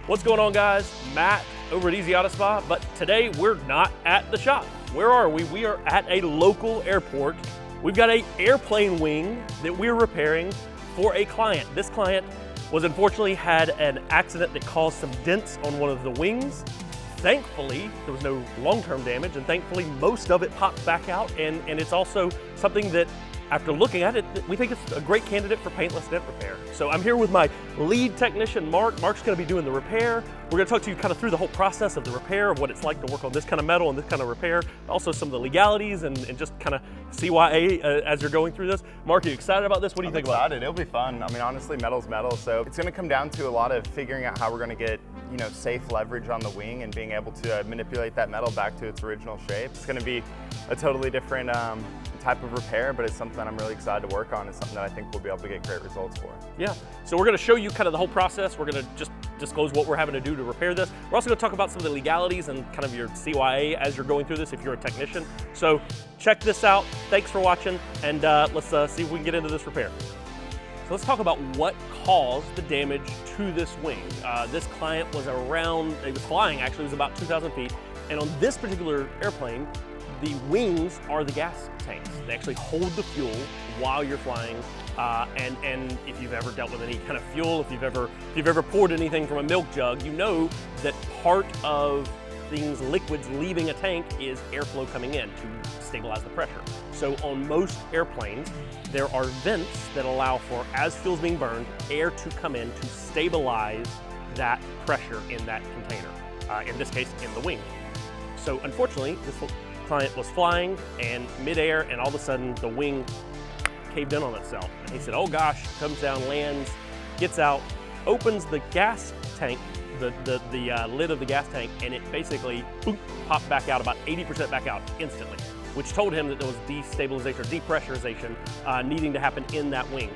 What's going on, guys? Matt over at Easy Auto Spa, but today we're not at the shop. Where are we? We are at a local airport. We've got an airplane wing that we're repairing for a client. This client was unfortunately had an accident that caused some dents on one of the wings. Thankfully, there was no long-term damage, and thankfully most of it popped back out, and it's also something that, after looking at it, we think it's a great candidate for paintless dent repair. So I'm here with my lead technician, Mark. Mark's gonna be doing the repair. We're gonna talk to you kind of through the whole process of the repair, of what it's like to work on this kind of metal and this kind of repair, also some of the legalities and just kind of CYA as you're going through this. Mark, are you excited about this? What do you think about it? It'll be fun. I mean, honestly, metal's metal, so it's gonna come down to a lot of figuring out how we're gonna get, safe leverage on the wing and being able to manipulate that metal back to its original shape. It's gonna be a totally different type of repair, but it's something that I'm really excited to work on. It's something that I think we'll be able to get great results for. Yeah, so we're gonna show you kind of the whole process. We're gonna just disclose what we're having to do to repair this. We're also gonna talk about some of the legalities and kind of your CYA as you're going through this if you're a technician. So check this out. Thanks for watching, and let's see if we can get into this repair. So let's talk about what caused the damage to this wing. This client was he was flying actually, it was about 2,000 feet, and on this particular airplane, the wings are the gas tanks. They actually hold the fuel while you're flying, and if you've ever dealt with any kind of fuel, if you've ever poured anything from a milk jug, you know that part of liquids leaving a tank is airflow coming in to stabilize the pressure. So on most airplanes, there are vents that allow for, as fuel's being burned, air to come in to stabilize that pressure in that container, in this case, in the wing. So unfortunately, this client was flying and midair, and all of a sudden the wing caved in on itself. And he said, oh gosh, comes down, lands, gets out, opens the gas tank, the lid of the gas tank, and it basically boop, popped back out, about 80% back out instantly, which told him that there was destabilization or depressurization needing to happen in that wing.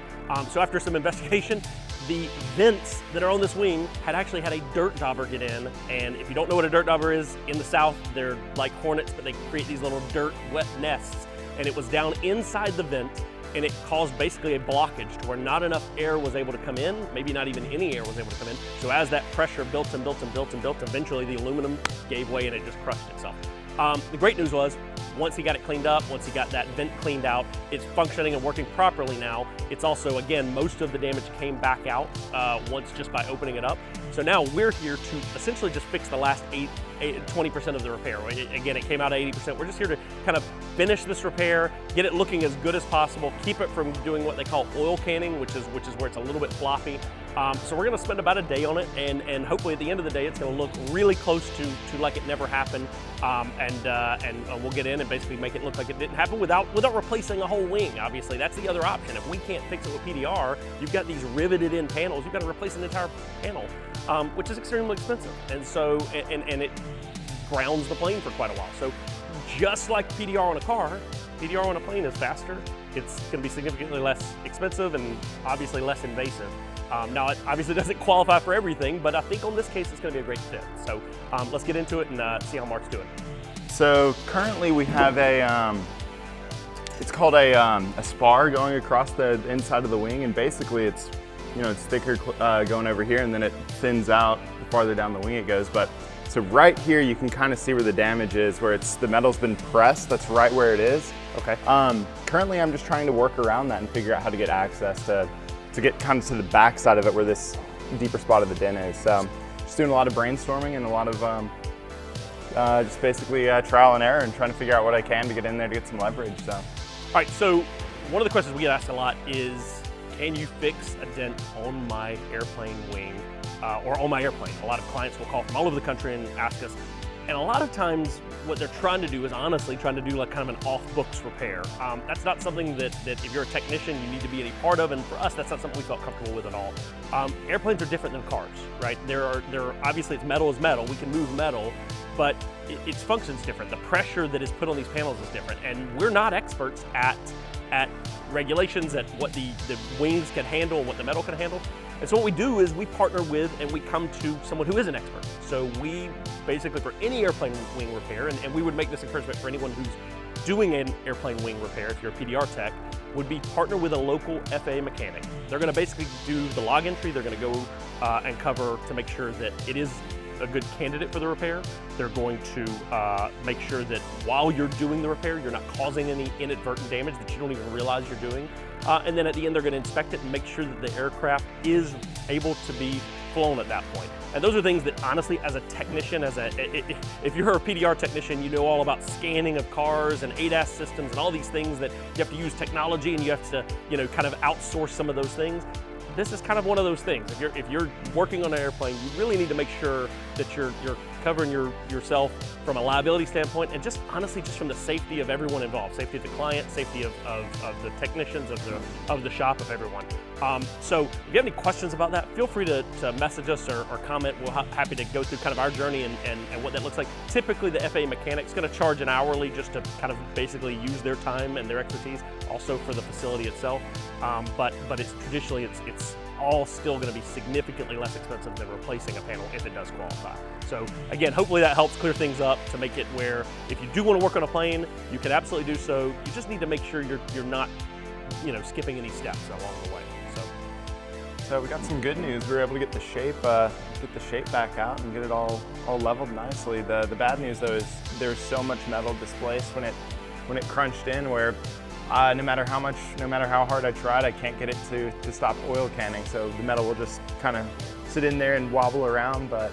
So after some investigation, the vents that are on this wing had actually had a dirt dauber get in, and if you don't know what a dirt dauber is, in the South, they're like hornets, but they create these little dirt wet nests, and it was down inside the vent, and it caused basically a blockage to where not enough air was able to come in, maybe not even any air was able to come in. So as that pressure built and built and built and built, eventually the aluminum gave way and it just crushed itself. The great news was, once he got it cleaned up, once he got that vent cleaned out, it's functioning and working properly now. It's also, again, most of the damage came back out once just by opening it up. So now we're here to essentially just fix the last 20% of the repair. Again, it came out at 80%. We're just here to kind of finish this repair, get it looking as good as possible, keep it from doing what they call oil canning, which is where it's a little bit floppy. So we're gonna spend about a day on it, and hopefully at the end of the day, it's gonna look really close to like it never happened. And we'll get in and basically make it look like it didn't happen without replacing a whole wing. Obviously, that's the other option. If we can't fix it with PDR, you've got these riveted in panels, you've got to replace an entire panel, which is extremely expensive. And so, and it grounds the plane for quite a while. So just like PDR on a car, PDR on a plane is faster. It's gonna be significantly less expensive and obviously less invasive. Now, it obviously doesn't qualify for everything, but I think on this case, it's gonna be a great fit. So let's get into it and see how Mark's doing. So currently we have it's called a spar going across the inside of the wing, and basically it's thicker going over here, and then it thins out the farther down the wing it goes. But so right here you can kind of see where the damage is, where the metal's been pressed. That's right where it is. Okay. Currently I'm just trying to work around that and figure out how to get access to get kind of to the back side of it where this deeper spot of the dent is. So just doing a lot of brainstorming and a lot of just basically trial and error and trying to figure out what I can to get in there to get some leverage. So. All right, so one of the questions we get asked a lot is, can you fix a dent on my airplane wing or on my airplane? A lot of clients will call from all over the country and ask us. And a lot of times what they're trying to do is honestly trying to do like kind of an off-books repair. That's not something that if you're a technician, you need to be any part of, and for us, that's not something we felt comfortable with at all. Airplanes are different than cars, right? Obviously it's metal is metal, we can move metal, but its function's different. The pressure that is put on these panels is different, and we're not experts at regulations, at what the wings can handle and what the metal can handle. And so what we do is we partner with and we come to someone who is an expert. So we basically, for any airplane wing repair, and we would make this encouragement for anyone who's doing an airplane wing repair, if you're a PDR tech, would be partner with a local FAA mechanic. They're gonna basically do the log entry, they're gonna go and cover to make sure that it is a good candidate for the repair. They're going to make sure that while you're doing the repair, you're not causing any inadvertent damage that you don't even realize you're doing. And then at the end, they're going to inspect it and make sure that the aircraft is able to be flown at that point. And those are things that honestly, as a technician, if you're a PDR technician, you know all about scanning of cars and ADAS systems and all these things that you have to use technology and you have to, kind of outsource some of those things. This is kind of one of those things. If you're working on an airplane, you really need to make sure that you're covering yourself from a liability standpoint, and just honestly just from the safety of everyone involved, safety of the client, safety of the technicians, of the shop, of everyone. So if you have any questions about that, feel free to message us or comment. We're happy to go through kind of our journey and what that looks like. Typically the FAA mechanic's going to charge an hourly just to kind of basically use their time and their expertise, also for the facility itself. But it's traditionally, it's all still going to be significantly less expensive than replacing a panel if it does qualify. So again, hopefully that helps clear things up to make it where if you do want to work on a plane, you can absolutely do so. You just need to make sure you're not, skipping any steps along the way. So we got some good news. We were able to get the shape back out and get it all leveled nicely. The bad news though is there's so much metal displaced when it crunched in, where no matter how hard I tried, I can't get it to stop oil canning. So the metal will just kind of sit in there and wobble around, but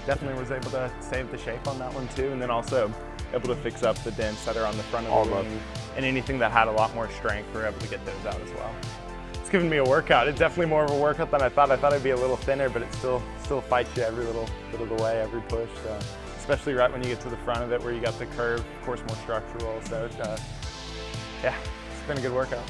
definitely was able to save the shape on that one too. And then also able to fix up the dents that are on the front of the wing, and anything that had a lot more strength, we were able to get those out as well. It's given me a workout. It's definitely more of a workout than I thought. I thought I'd be a little thinner, but it still fights you every little bit of the way, every push. Especially right when you get to the front of it where you got the curve, of course more structural. So yeah, it's been a good workout.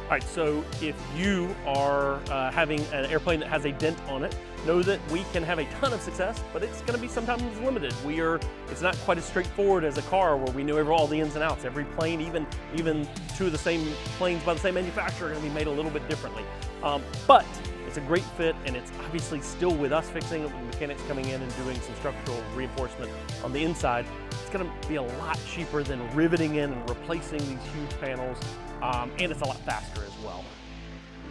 All right, so if you are having an airplane that has a dent on it, know that we can have a ton of success, but it's going to be sometimes limited. It's not quite as straightforward as a car where we know all the ins and outs. Every plane, even two of the same planes by the same manufacturer, are going to be made a little bit differently. But it's a great fit, and it's obviously still with us fixing it, with mechanics coming in and doing some structural reinforcement on the inside. It's going to be a lot cheaper than riveting in and replacing these huge panels, and it's a lot faster as well.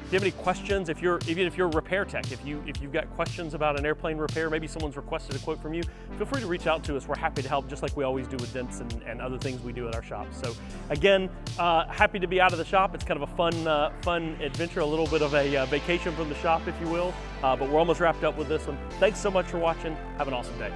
If you have any questions, even if you're a repair tech, if you've got questions about an airplane repair, maybe someone's requested a quote from you, feel free to reach out to us. We're happy to help, just like we always do with dents and other things we do at our shop. So again, happy to be out of the shop. It's kind of a fun adventure, a little bit of a vacation from the shop, if you will. But we're almost wrapped up with this one. Thanks so much for watching. Have an awesome day.